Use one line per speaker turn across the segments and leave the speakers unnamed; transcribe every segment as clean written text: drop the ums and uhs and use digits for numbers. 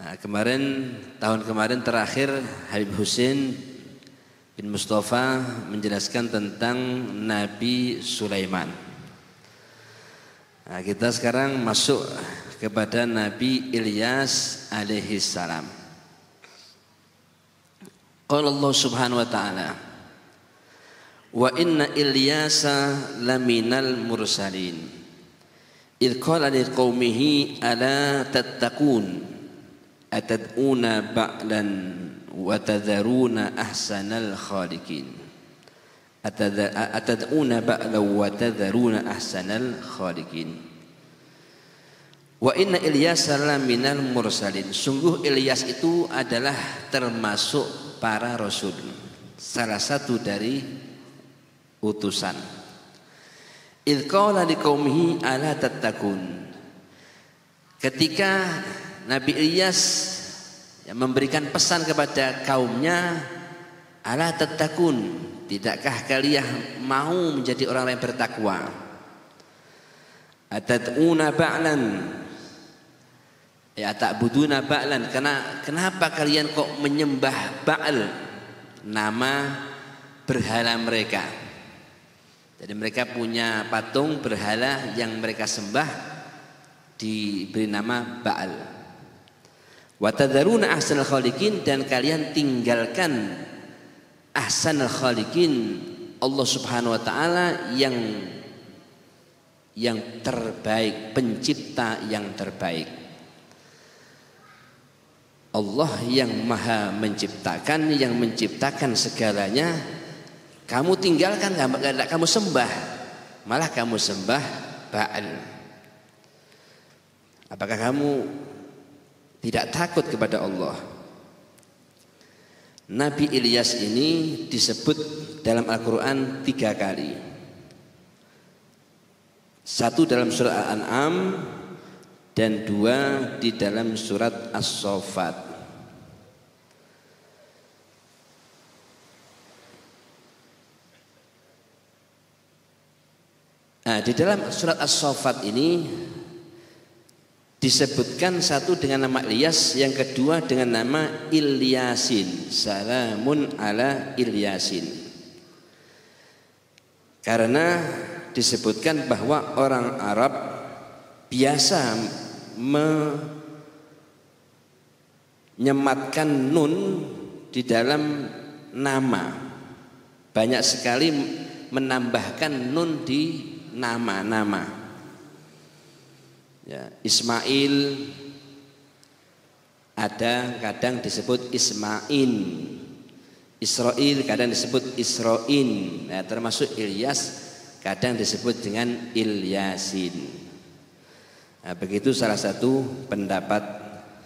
Nah, tahun kemarin terakhir Habib Hussein bin Mustafa menjelaskan tentang Nabi Sulaiman. Nah, kita sekarang masuk kepada Nabi Ilyas alaihi salam. Qala Allah Subhanahu wa ta'ala, wa inna Ilyasa laminal mursalin idh qala liqaumihi ala tattaqun atad'una ba'lan wa tadharuna ahsanal khaliqin atad'una ba'lan wa tadharuna ahsanal khaliqin. Wa inna Ilyasa laminal mursalin, sungguh Ilyas itu adalah termasuk para rasul, salah satu dari utusan. Idh qala liqaumihi ala tattaqun, ketika Nabi Ilyas memberikan pesan kepada kaumnya, ala tattaqun, tidakkah kalian mau menjadi orang yang bertakwa? Atad'una ba'lan, ya ta'buduna ba'lan, kenapa kalian kok menyembah Ba'al, nama berhala mereka? Jadi mereka punya patung berhala yang mereka sembah, diberi nama Ba'al. Wa tadharuna ahsanal khaliqin, dan kalian tinggalkan ahsanal khaliqin, Allah Subhanahu wa taala yang terbaik, pencipta yang terbaik. Allah yang maha menciptakan, yang menciptakan segalanya, kamu tinggalkan, tidak kamu sembah, malah kamu sembah Ba'al. Apakah kamu tidak takut kepada Allah? Nabi Ilyas ini disebut dalam Al-Quran 3 kali. Satu dalam surat Al-An'am dan 2 di dalam surat As-Saffat. Nah, di dalam surat As-Saffat ini disebutkan satu dengan nama Ilyas, yang kedua dengan nama Ilyasin. Salamun ala Ilyasin. Karena disebutkan bahwa orang Arab biasa menyematkan nun di dalam nama. Banyak sekali menambahkan nun di nama-nama. Ya, Ismail ada kadang disebut Ismail, Israel kadang disebut Israin. Nah, termasuk Ilyas kadang disebut dengan Ilyasin. Nah, begitu salah satu pendapat,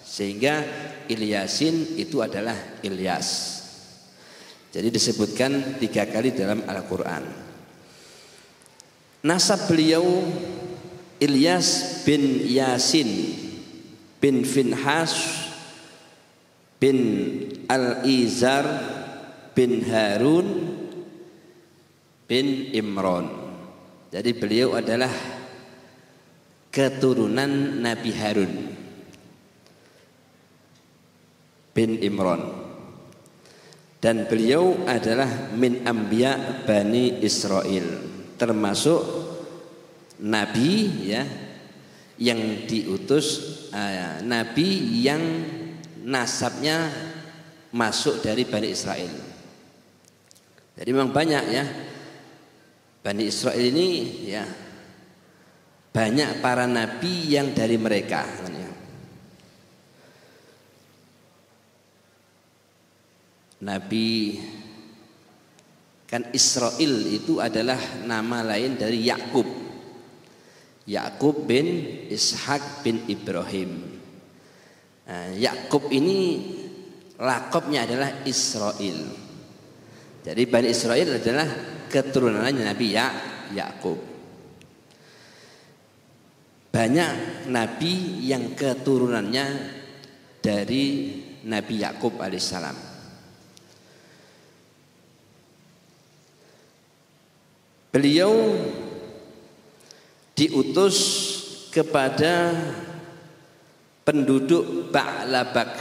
sehingga Ilyasin itu adalah Ilyas. Jadi disebutkan 3 kali dalam Al-Quran. Nasab beliau Ilyas bin Yasin bin Finhas bin Al-Izar bin Harun bin Imran. Jadi beliau adalah keturunan Nabi Harun bin Imran, dan beliau adalah min anbiya Bani Israel, termasuk Nabi ya yang diutus, Nabi yang nasabnya masuk dari Bani Israel. Jadi memang banyak ya Bani Israel ini ya, banyak para nabi yang dari mereka. Nabi kan Israel itu adalah nama lain dari Yakub. Yakub bin Ishak bin Ibrahim. Yakub ini lakopnya adalah Israel. Jadi Bani Israel adalah keturunannya Nabi Yakub. Banyak nabi yang keturunannya dari Nabi Yakub alaihissalam. Beliau diutus kepada penduduk Ba'labak.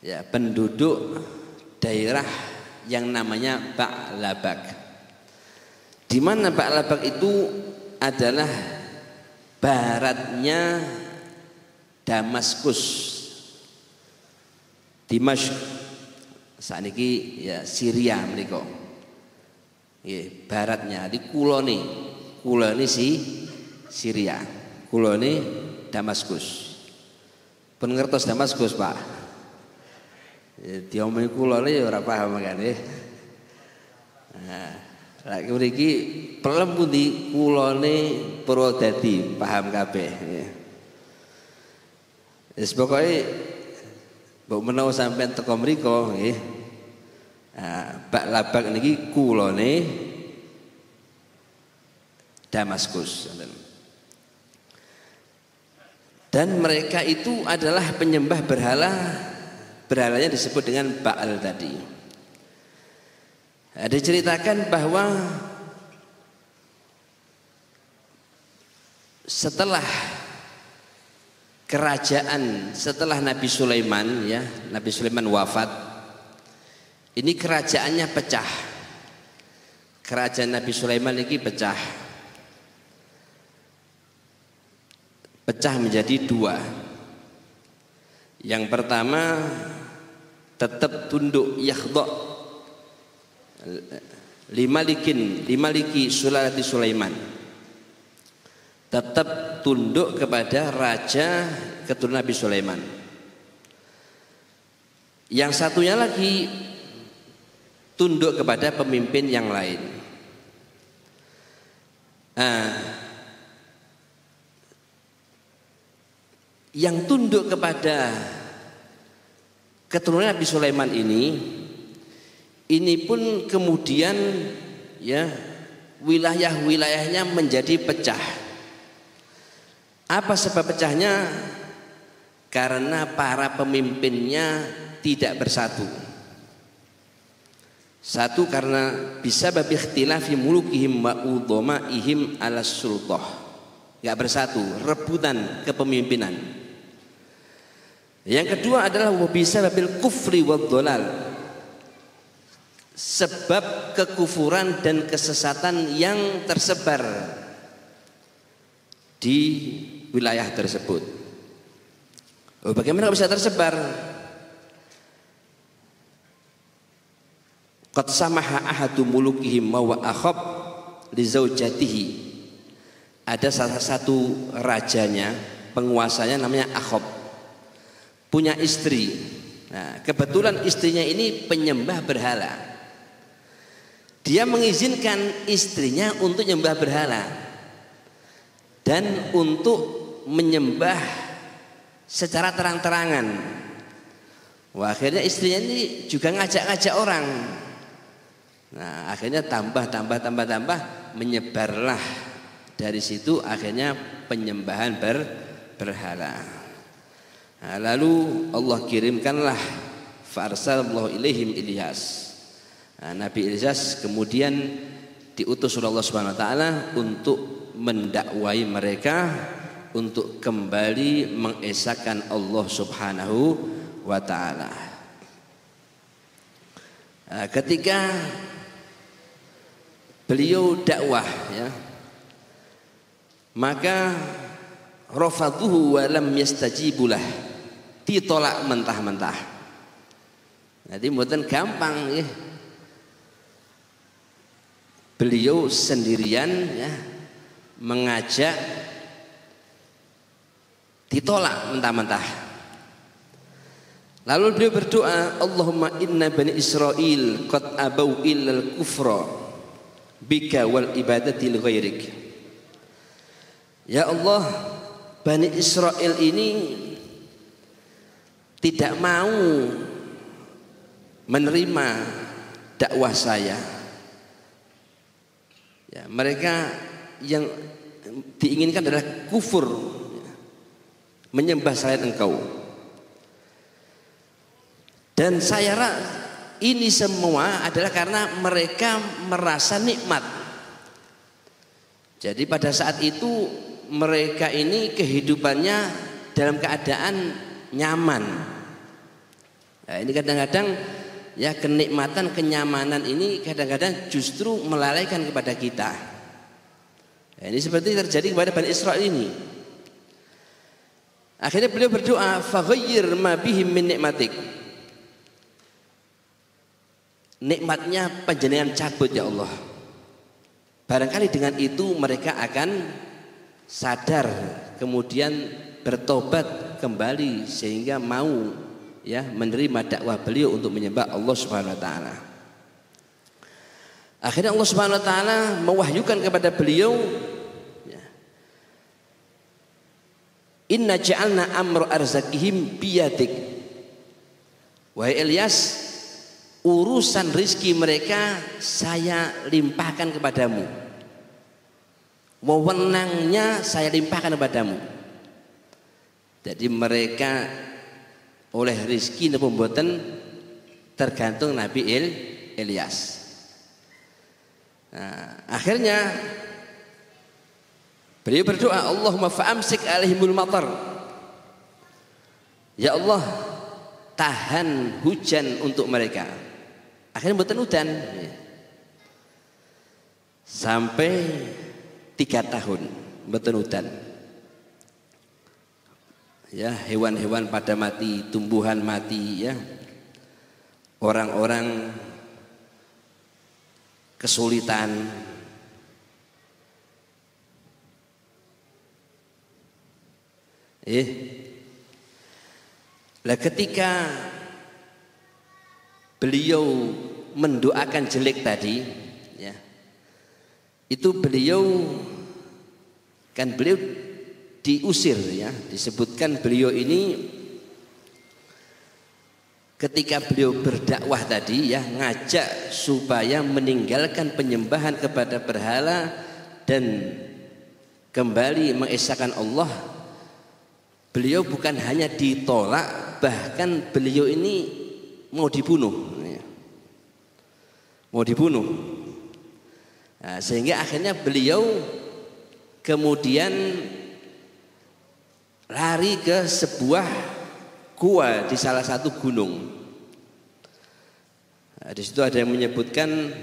Ya, penduduk daerah yang namanya Ba'labak. Di mana Ba'labak itu adalah baratnya Damaskus, Dimashq. Saat ini ya Syria mereka. Baratnya di kulone si Syria, kulone Damaskus. Pun ngertos Damaskus, Pak. Diomongi kulone ya ora paham kan nggih. Nah, lagi mriki pelem pundi kulone Purwodadi, paham kabeh nggih. Wis pokoke mbok menawa sampean teko mriku nggih. Ba'labak niki kulone Damaskus. Dan mereka itu adalah penyembah berhala. Berhalanya disebut dengan Ba'al tadi. Diceritakan bahwa setelah kerajaan, setelah Nabi Sulaiman, ya, Nabi Sulaiman wafat, ini kerajaannya pecah. Kerajaan Nabi Sulaiman ini pecah menjadi dua. Yang pertama tetap tunduk yakhdha limaliki Sulalati Sulaiman, tetap tunduk kepada raja keturunan Nabi Sulaiman. Yang satunya lagi tunduk kepada pemimpin yang lain. Yang tunduk kepada keturunan Nabi Sulaiman ini pun kemudian ya wilayah-wilayahnya menjadi pecah. Apa sebab pecahnya? Karena para pemimpinnya tidak bersatu. Satu karena bisa babi ikhtilafi mulukihim wa udhamaihim ala sultah. Enggak bersatu, rebutan kepemimpinan. Yang kedua adalah bisa babil kufri wad dhalal. Sebab kekufuran dan kesesatan yang tersebar di wilayah tersebut. Bagaimana bisa tersebar? Qad samaha ahadu mulukihim wa akhab li zaujatihi. Ada salah satu rajanya, penguasanya namanya Akhab, punya istri. Nah, kebetulan istrinya ini penyembah berhala. Dia mengizinkan istrinya untuk menyembah berhala dan untuk menyembah secara terang-terangan. Wah, akhirnya istrinya ini juga ngajak-ngajak orang. Nah, akhirnya tambah menyebarlah dari situ, akhirnya penyembahan berhala. Nah, lalu Allah kirimkanlah farsalallahu ilaihim Ilyas. Nah, Nabi Ilyas kemudian diutus oleh Allah Subhanahu wa taala untuk mendakwai mereka untuk kembali mengesahkan Allah Subhanahu wa taala. Ketika beliau dakwah, ya, maka rafaduhu wa lam yastajibulah, ditolak mentah-mentah. Jadi mboten gampang, ya. Beliau sendirian, ya, mengajak, ditolak mentah-mentah. Lalu beliau berdoa, Allahumma inna bani Israel qad abau illal kufra bika wal ibadati li ghairik. Ya Allah, Bani Israel ini tidak mau menerima dakwah saya. Ya, mereka yang diinginkan adalah kufur, menyembah selain engkau. Dan saya ini semua adalah karena mereka merasa nikmat. Jadi pada saat itu mereka ini kehidupannya dalam keadaan nyaman. Nah, ini kadang-kadang ya kenikmatan, kenyamanan ini kadang-kadang justru melalaikan kepada kita. Nah, ini seperti terjadi kepada Bani Israil ini. Akhirnya beliau berdoa, faghayyir ma bihim min nikmatik. Nikmatnya panjenengan cabut ya Allah. Barangkali dengan itu mereka akan sadar, kemudian bertobat kembali sehingga mau ya menerima dakwah beliau untuk menyembah Allah Subhanahu wa taala. Akhirnya Allah Subhanahu wa taala mewahyukan kepada beliau, ya, inna ja'alna amra arzakihim biyadik. Wahai Ilyas, urusan rizki mereka saya limpahkan kepadamu, wewenangnya saya limpahkan kepadamu. Jadi mereka oleh rizki napa mboten tergantung Nabi Ilyas. Nah, akhirnya beliau berdoa, Allahumma fa'amsik alaihimul matar. Ya Allah, tahan hujan untuk mereka. Akhirnya mboten udan sampai 3 tahun mboten udan. Ya, hewan-hewan pada mati, tumbuhan mati, ya. Orang-orang kesulitan. Lah ketika beliau mendoakan jelek tadi, ya, itu beliau diusir, ya, disebutkan beliau ini ketika beliau berdakwah tadi, ya, ngajak supaya meninggalkan penyembahan kepada berhala dan kembali mengesahkan Allah. Beliau bukan hanya ditolak, bahkan beliau ini mau dibunuh. Nah, sehingga akhirnya beliau kemudian lari ke sebuah gua di salah satu gunung. Nah, di situ ada yang menyebutkan,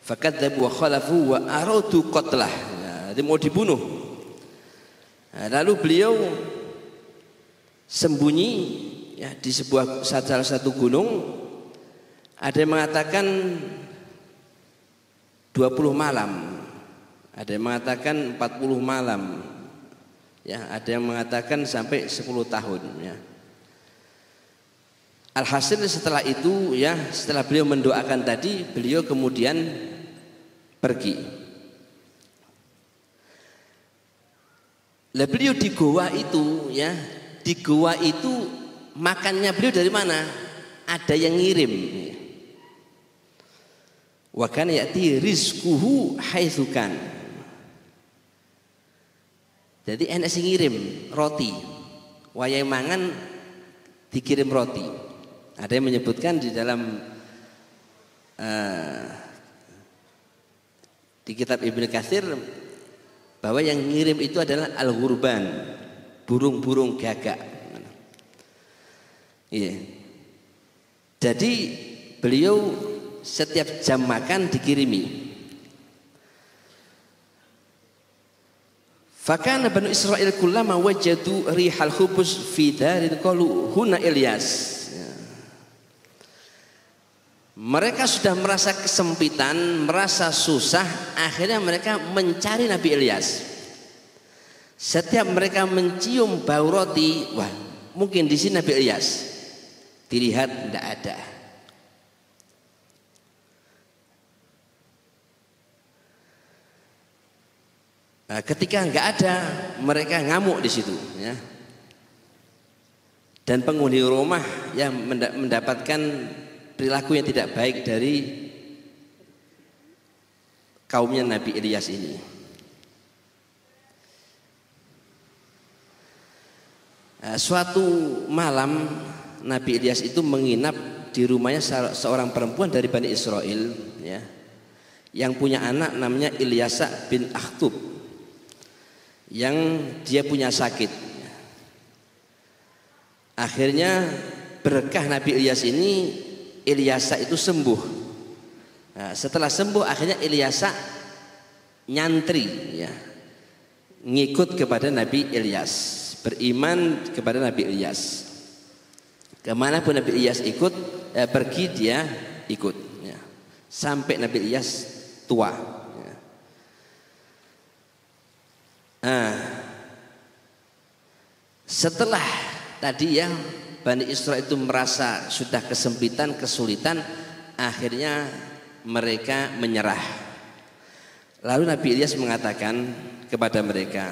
fakadzabu wa khalafu wa aradu qatlah. Nah, dia mau dibunuh. Nah, lalu beliau sembunyi, ya, di salah satu gunung. Ada yang mengatakan 20 malam, ada yang mengatakan 40 malam, ya, ada yang mengatakan sampai 10 tahun, ya. Alhasil setelah itu, ya, setelah beliau mendoakan tadi, beliau kemudian pergi. Lah beliau di goa itu, ya, di goa itu makannya beliau dari mana? Ada yang ngirim. Wa kana ya'ti rizquhu haitsu kan. Jadi enak sing ngirim roti. Wayahe mangan dikirim roti. Ada yang menyebutkan di dalam di kitab Ibnu Katsir bahwa yang ngirim itu adalah al-ghurban, burung-burung gagak. Iya. Jadi beliau setiap jam makan dikirimi. Fakana Banu Israil kullama wajadu rihal khubuz fi darin qalu huna Ilyas. Mereka sudah merasa kesempitan, merasa susah, akhirnya mereka mencari Nabi Ilyas. Setiap mereka mencium bau roti, wah, mungkin di sini Nabi Ilyas. Dilihat tidak ada. Nah, ketika nggak ada, mereka ngamuk di situ, ya. Dan penghuni rumah yang mendapatkan perilaku yang tidak baik dari kaumnya Nabi Ilyas ini. Nah, suatu malam Nabi Ilyas itu menginap di rumahnya seorang perempuan dari Bani Israil, ya, yang punya anak namanya Ilyasa bin Akhtub, yang dia punya sakit. Akhirnya berkah Nabi Ilyas ini, Ilyasa itu sembuh. Nah, setelah sembuh akhirnya Ilyasa nyantri, ya, ngikut kepada Nabi Ilyas, beriman kepada Nabi Ilyas. Kemana pun Nabi Ilyas pergi dia ikut, ya. Sampai Nabi Ilyas tua, ya. Nah, setelah tadi ya Bani Israil itu merasa sudah kesempitan, kesulitan, akhirnya mereka menyerah. Lalu Nabi Ilyas mengatakan kepada mereka,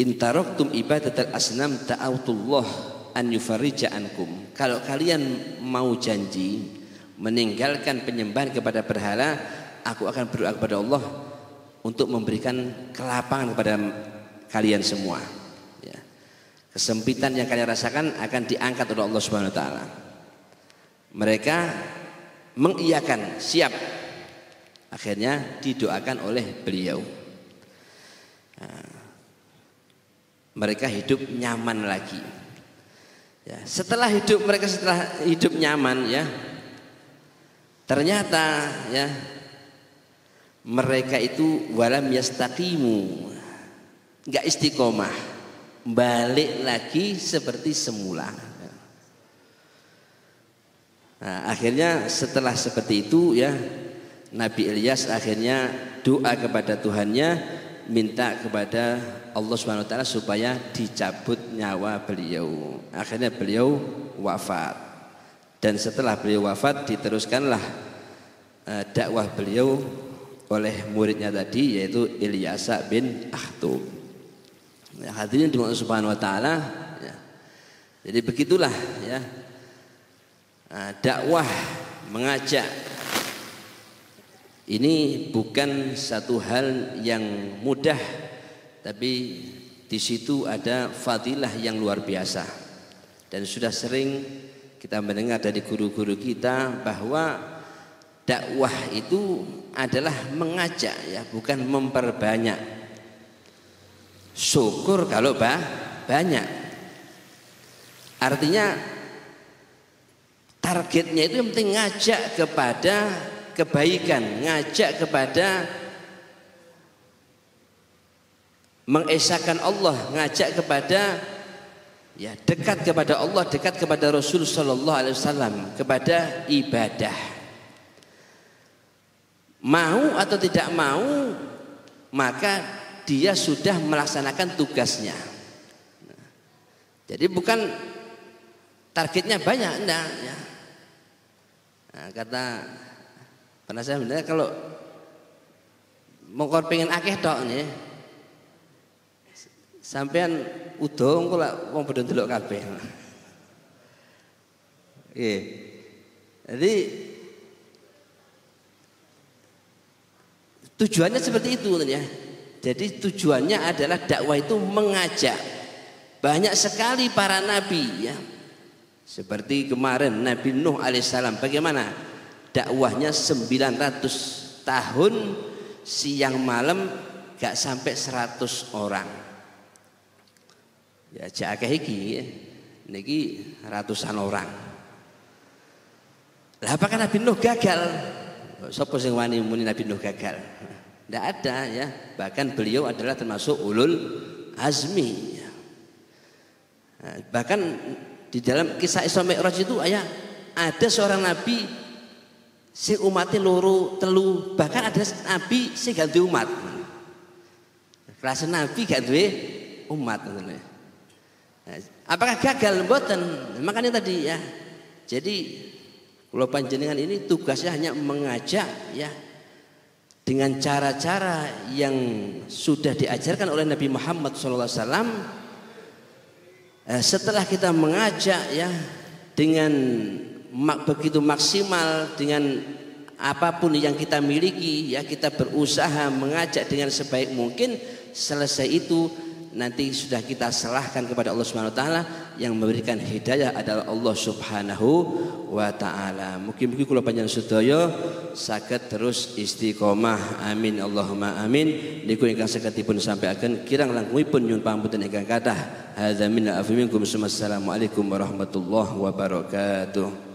in taraktum ibadatal asnam ta'autullah an yufarrija ankum. Kalau kalian mau janji meninggalkan penyembahan kepada berhala, aku akan berdoa kepada Allah untuk memberikan kelapangan kepada kalian semua, ya. Kesempitan yang kalian rasakan akan diangkat oleh Allah Subhanahu wa taala. Mereka mengiyakan, siap. Akhirnya didoakan oleh beliau. Nah, mereka hidup nyaman lagi, ya. Setelah hidup nyaman, ya, ternyata ya mereka itu walam yastaqimu, enggak istiqomah, balik lagi seperti semula. Nah, akhirnya setelah seperti itu, ya, Nabi Ilyas akhirnya doa kepada Tuhannya, minta kepada Allah Subhanahu wa taala supaya dicabut nyawa beliau. Akhirnya beliau wafat. Dan setelah beliau wafat diteruskanlah dakwah beliau oleh muridnya tadi, yaitu Ilyasa bin Akhtub. Ya, hadirin di Allah Subhanahu wa taala, ya. Jadi begitulah, ya, dakwah, mengajak ini bukan satu hal yang mudah, tapi di situ ada fadilah yang luar biasa. Dan sudah sering kita mendengar dari guru-guru kita bahwa dakwah itu adalah mengajak, ya, bukan memperbanyak. Syukur kalau banyak. Artinya targetnya itu yang penting ngajak kepada kebaikan, ngajak kepada mengesahkan Allah, ngajak kepada, ya, dekat kepada Allah, dekat kepada Rasul sallallahu alaihi wasallam, kepada ibadah. Mau atau tidak mau, maka dia sudah melaksanakan tugasnya. Jadi bukan targetnya banyak, enggak, ya. Nah, kata pernah saya mendengar, kalau mongkor pengen akeh tok nih, sampean udo engko lak wong padha ndelok kabeh. Nggih. Jadi tujuannya seperti itu, ya. Jadi tujuannya adalah dakwah itu mengajak. Banyak sekali para nabi, ya. Seperti kemarin Nabi Nuh alaihissalam, bagaimana dakwahnya 900 tahun siang malam gak sampai 100 orang. Ya jak akeh iki, ya. Niki ratusan orang. Lah apakah Nabi Nuh gagal? Sapa sing wani muni Nabi Nuh gagal? Tidak ada, ya. Bahkan beliau adalah termasuk ulul azmi, ya. Nah, bahkan di dalam kisah Isra Mi'raj itu ada seorang nabi si umatnya loro telu, bahkan ada nabi si gak duwe umat. Kelas nabi gak duwe umat. Nah, apakah gagal? Mboten. Makanya tadi, ya. Jadi kalau panjenengan ini tugasnya hanya mengajak, ya, dengan cara-cara yang sudah diajarkan oleh Nabi Muhammad SAW. Setelah kita mengajak, ya, dengan begitu maksimal, dengan apapun yang kita miliki, ya, kita berusaha mengajak dengan sebaik mungkin. Selesai itu nanti sudah kita serahkan kepada Allah Subhanahu wa taala. Yang memberikan hidayah adalah Allah Subhanahu wa taala. Mugi-mugi kula panjenengan sedaya saged terus istiqomah. Amin Allahumma amin. Niku ingkang saged dipun sampaikan kirang langkungipun nyuwun pangapunten ingkang kathah. Hadza minna afu minkum. Assalamualaikum warahmatullahi wabarakatuh.